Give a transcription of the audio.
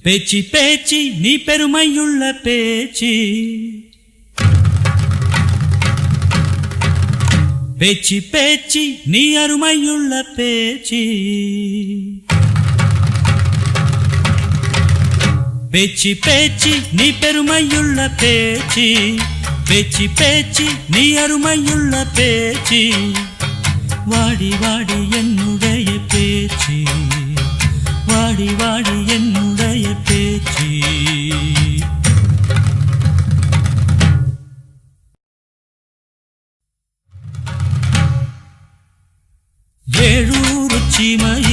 பேச்சி பேச்சி நீ பெருமையுள்ள பேச்சி, பேச்சி பேச்சி நீ அருமையுள்ள பேச்சி, பேச்சி பேச்சி நீ பெருமையுள்ள பேச்சி, பேச்சி பேச்சி நீ அருமையுள்ள பேச்சி. வாடி வாடி என்னுடைய பேச்சி, வாடி வாடி என்னுடைய பேச்சி. ஏழூர் சீமையில்